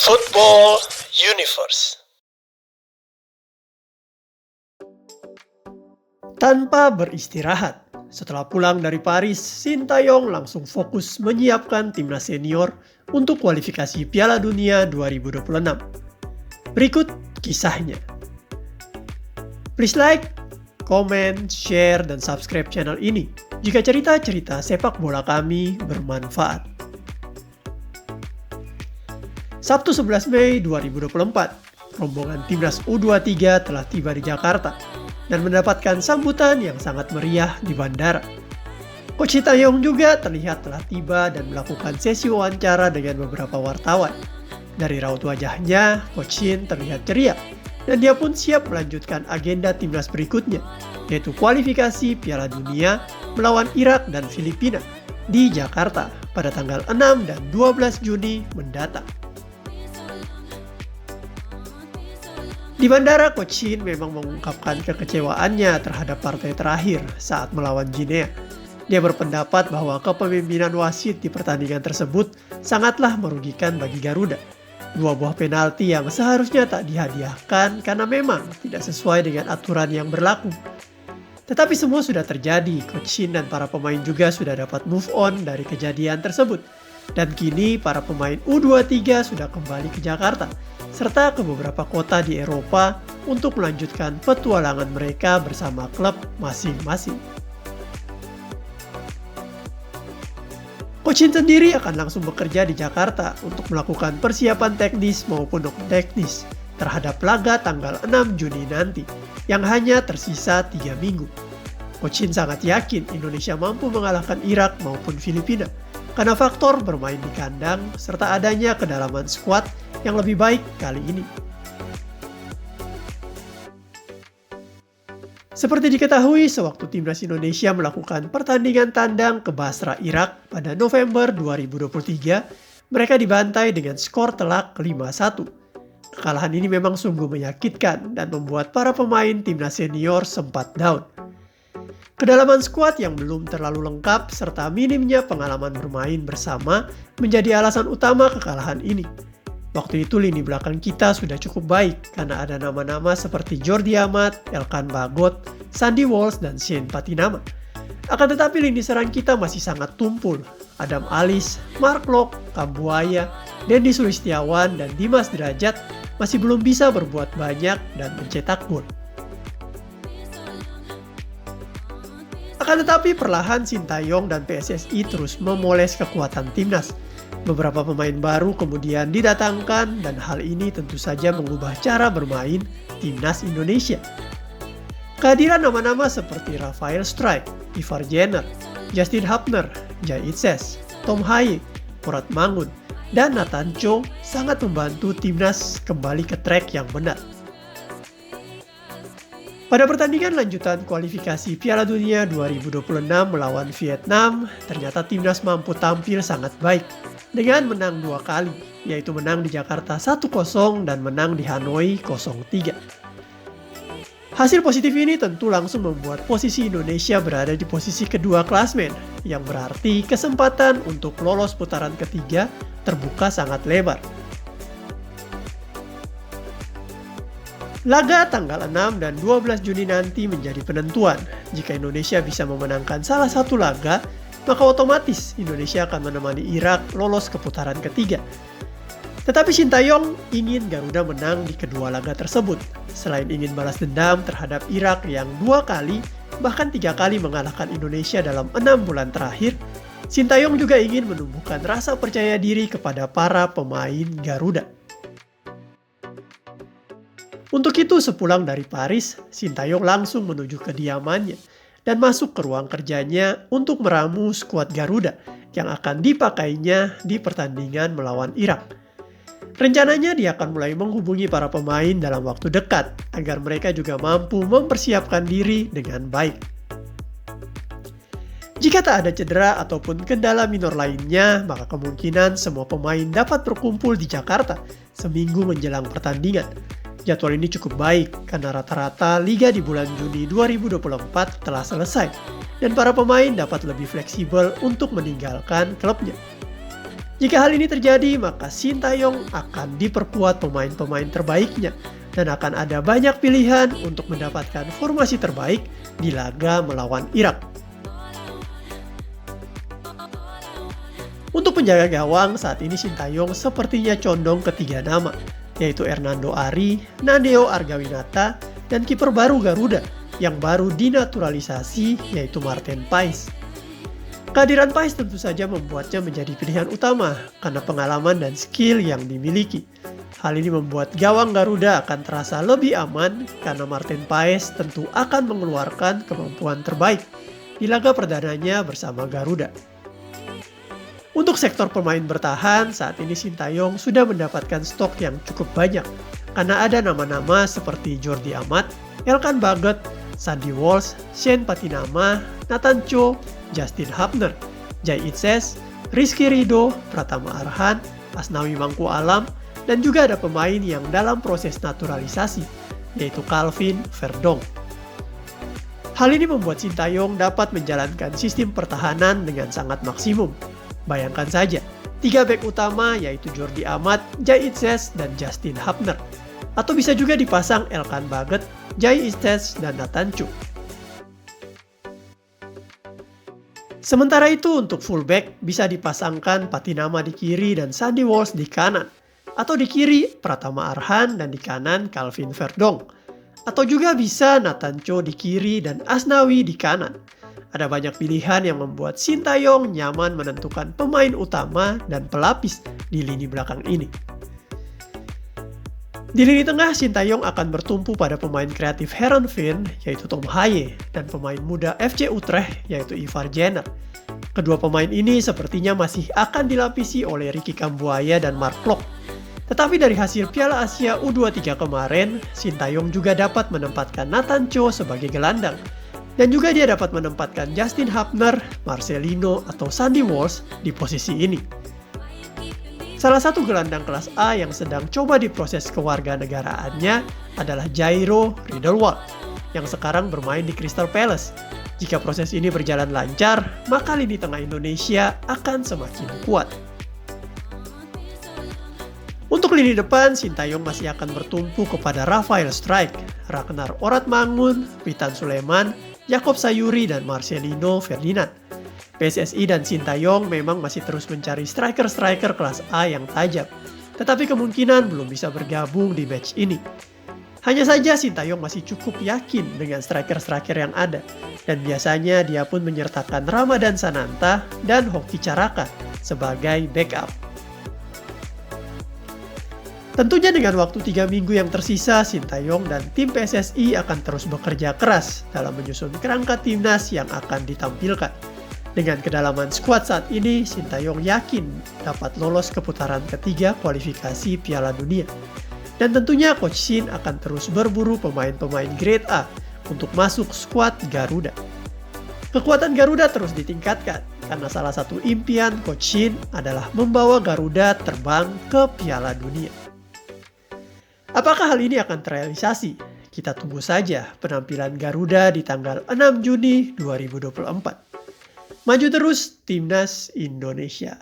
Football Universe. Tanpa beristirahat, setelah pulang dari Paris, Sintayong langsung fokus menyiapkan timnas senior untuk kualifikasi Piala Dunia 2026. Berikut kisahnya. Please like, comment, share, dan subscribe channel ini jika cerita-cerita sepak bola kami bermanfaat. Sabtu 11 Mei 2024, rombongan timnas U23 telah tiba di Jakarta dan mendapatkan sambutan yang sangat meriah di bandara. Coach Sintayong juga terlihat telah tiba dan melakukan sesi wawancara dengan beberapa wartawan. Dari raut wajahnya, Coach Shin terlihat ceria dan dia pun siap melanjutkan agenda timnas berikutnya, yaitu kualifikasi Piala Dunia melawan Irak dan Filipina di Jakarta pada tanggal 6 dan 12 Juni mendatang. Di bandara, Coach Shin memang mengungkapkan kekecewaannya terhadap partai terakhir saat melawan Guinea. Dia berpendapat bahwa kepemimpinan wasit di pertandingan tersebut sangatlah merugikan bagi Garuda. Dua buah penalti yang seharusnya tak dihadiahkan karena memang tidak sesuai dengan aturan yang berlaku. Tetapi semua sudah terjadi, Coach Shin dan para pemain juga sudah dapat move on dari kejadian tersebut. Dan kini para pemain U23 sudah kembali ke Jakarta, serta ke beberapa kota di Eropa untuk melanjutkan petualangan mereka bersama klub masing-masing. Coach Shin sendiri akan langsung bekerja di Jakarta untuk melakukan persiapan teknis maupun non-teknis terhadap laga tanggal 6 Juni nanti, yang hanya tersisa 3 minggu. Coach Shin sangat yakin Indonesia mampu mengalahkan Irak maupun Filipina, karena faktor bermain di kandang serta adanya kedalaman skuad yang lebih baik kali ini. Seperti diketahui, sewaktu timnas Indonesia melakukan pertandingan tandang ke Basra, Irak pada November 2023, mereka dibantai dengan skor telak 5-1. Kekalahan ini memang sungguh menyakitkan dan membuat para pemain timnas senior sempat down. Kedalaman skuad yang belum terlalu lengkap serta minimnya pengalaman bermain bersama menjadi alasan utama kekalahan ini. Waktu itu lini belakang kita sudah cukup baik karena ada nama-nama seperti Jordi Amat, Elkan Bagot, Sandy Walsh, dan Shane Patinama. Akan tetapi lini serang kita masih sangat tumpul. Adam Alis, Mark Locke, Kambuaya, Dendi Sulistiawan, dan Dimas Derajat masih belum bisa berbuat banyak dan mencetak gol. Akan tetapi perlahan Sintayong dan PSSI terus memoles kekuatan timnas. Beberapa pemain baru kemudian didatangkan dan hal ini tentu saja mengubah cara bermain timnas Indonesia. Kehadiran nama-nama seperti Rafael Strijk, Ivar Jenner, Justin Hubner, Jai Itses, Tom Haye, Murat Mangun, dan Nathan Cho sangat membantu timnas kembali ke track yang benar. Pada pertandingan lanjutan kualifikasi Piala Dunia 2026 melawan Vietnam, ternyata timnas mampu tampil sangat baik dengan menang 2 kali, yaitu menang di Jakarta 1-0 dan menang di Hanoi 0-3. Hasil positif ini tentu langsung membuat posisi Indonesia berada di posisi kedua klasmen, yang berarti kesempatan untuk lolos putaran ketiga terbuka sangat lebar. Laga tanggal 6 dan 12 Juni nanti menjadi penentuan. Jika Indonesia bisa memenangkan salah satu laga, maka otomatis Indonesia akan menemani Irak lolos ke putaran ketiga. Tetapi Sintayong ingin Garuda menang di kedua laga tersebut. Selain ingin balas dendam terhadap Irak yang 2 kali, bahkan 3 kali mengalahkan Indonesia dalam 6 bulan terakhir, Sintayong juga ingin menumbuhkan rasa percaya diri kepada para pemain Garuda. Untuk itu, sepulang dari Paris, Sintayong langsung menuju kediamannya dan masuk ke ruang kerjanya untuk meramu skuad Garuda yang akan dipakainya di pertandingan melawan Irak. Rencananya dia akan mulai menghubungi para pemain dalam waktu dekat agar mereka juga mampu mempersiapkan diri dengan baik. Jika tak ada cedera ataupun kendala minor lainnya, maka kemungkinan semua pemain dapat berkumpul di Jakarta seminggu menjelang pertandingan. Jadwal ini cukup baik karena rata-rata liga di bulan Juni 2024 telah selesai dan para pemain dapat lebih fleksibel untuk meninggalkan klubnya. Jika hal ini terjadi, maka Sintayong akan diperkuat pemain-pemain terbaiknya dan akan ada banyak pilihan untuk mendapatkan formasi terbaik di laga melawan Irak. Untuk penjaga gawang, saat ini Sintayong sepertinya condong ke 3 nama, yaitu Hernando Ari, Nadeo Argawinata, dan kiper baru Garuda yang baru dinaturalisasi, yaitu Martin Paes. Kehadiran Paes tentu saja membuatnya menjadi pilihan utama karena pengalaman dan skill yang dimiliki. Hal ini membuat gawang Garuda akan terasa lebih aman karena Martin Paes tentu akan mengeluarkan kemampuan terbaik di laga perdananya bersama Garuda. Untuk sektor pemain bertahan, saat ini Sintayong sudah mendapatkan stok yang cukup banyak karena ada nama-nama seperti Jordi Amat, Elkan Baggett, Sandy Walsh, Shane Patinama, Nathan Cho, Justin Hubner, Jai Itses, Rizky Ridho, Pratama Arhan, Asnawi Mangku Alam, dan juga ada pemain yang dalam proses naturalisasi, yaitu Calvin Verdong. Hal ini membuat Sintayong dapat menjalankan sistem pertahanan dengan sangat maksimum. Bayangkan saja, 3 bek utama yaitu Jordi Amat, Jai Itses, dan Justin Hubner. Atau bisa juga dipasang Elkan Baggett, Jai Itses, dan Nathan Cho. Sementara itu untuk fullback bisa dipasangkan Patinama di kiri dan Sandy Walsh di kanan. Atau di kiri Pratama Arhan dan di kanan Calvin Verdong. Atau juga bisa Nathan Cho di kiri dan Asnawi di kanan. Ada banyak pilihan yang membuat Sintayong nyaman menentukan pemain utama dan pelapis di lini belakang ini. Di lini tengah, Sintayong akan bertumpu pada pemain kreatif Heerenveen, yaitu Tom Haye, dan pemain muda FC Utrecht, yaitu Ivar Jenner. Kedua pemain ini sepertinya masih akan dilapisi oleh Ricky Kambuaya dan Mark Klok. Tetapi dari hasil Piala Asia U23 kemarin, Sintayong juga dapat menempatkan Nathan Cho sebagai gelandang. Dan juga dia dapat menempatkan Justin Hubner, Marcelino, atau Sandy Walsh di posisi ini. Salah satu gelandang kelas A yang sedang coba diproses kewarganegaraannya adalah Jairo Riedewald yang sekarang bermain di Crystal Palace. Jika proses ini berjalan lancar, maka lini tengah Indonesia akan semakin kuat. Untuk lini depan, Sintayong masih akan bertumpu kepada Rafael Struijk, Ragnar Oratmangun, Witan Sulaiman, Jakob Sayuri, dan Marcelino Ferdinand. PSSI dan Sintayong memang masih terus mencari striker-striker kelas A yang tajam, tetapi kemungkinan belum bisa bergabung di match ini. Hanya saja Sintayong masih cukup yakin dengan striker-striker yang ada, dan biasanya dia pun menyertakan Ramadan Sananta dan Hoki Caraka sebagai backup. Tentunya dengan waktu 3 minggu yang tersisa, Sintayong dan tim PSSI akan terus bekerja keras dalam menyusun kerangka timnas yang akan ditampilkan. Dengan kedalaman skuad saat ini, Sintayong yakin dapat lolos ke putaran ketiga kualifikasi Piala Dunia. Dan tentunya Coach Shin akan terus berburu pemain-pemain grade A untuk masuk skuad Garuda. Kekuatan Garuda terus ditingkatkan karena salah satu impian Coach Shin adalah membawa Garuda terbang ke Piala Dunia. Apakah hal ini akan terrealisasi? Kita tunggu saja penampilan Garuda di tanggal 6 Juni 2024. Maju terus Timnas Indonesia.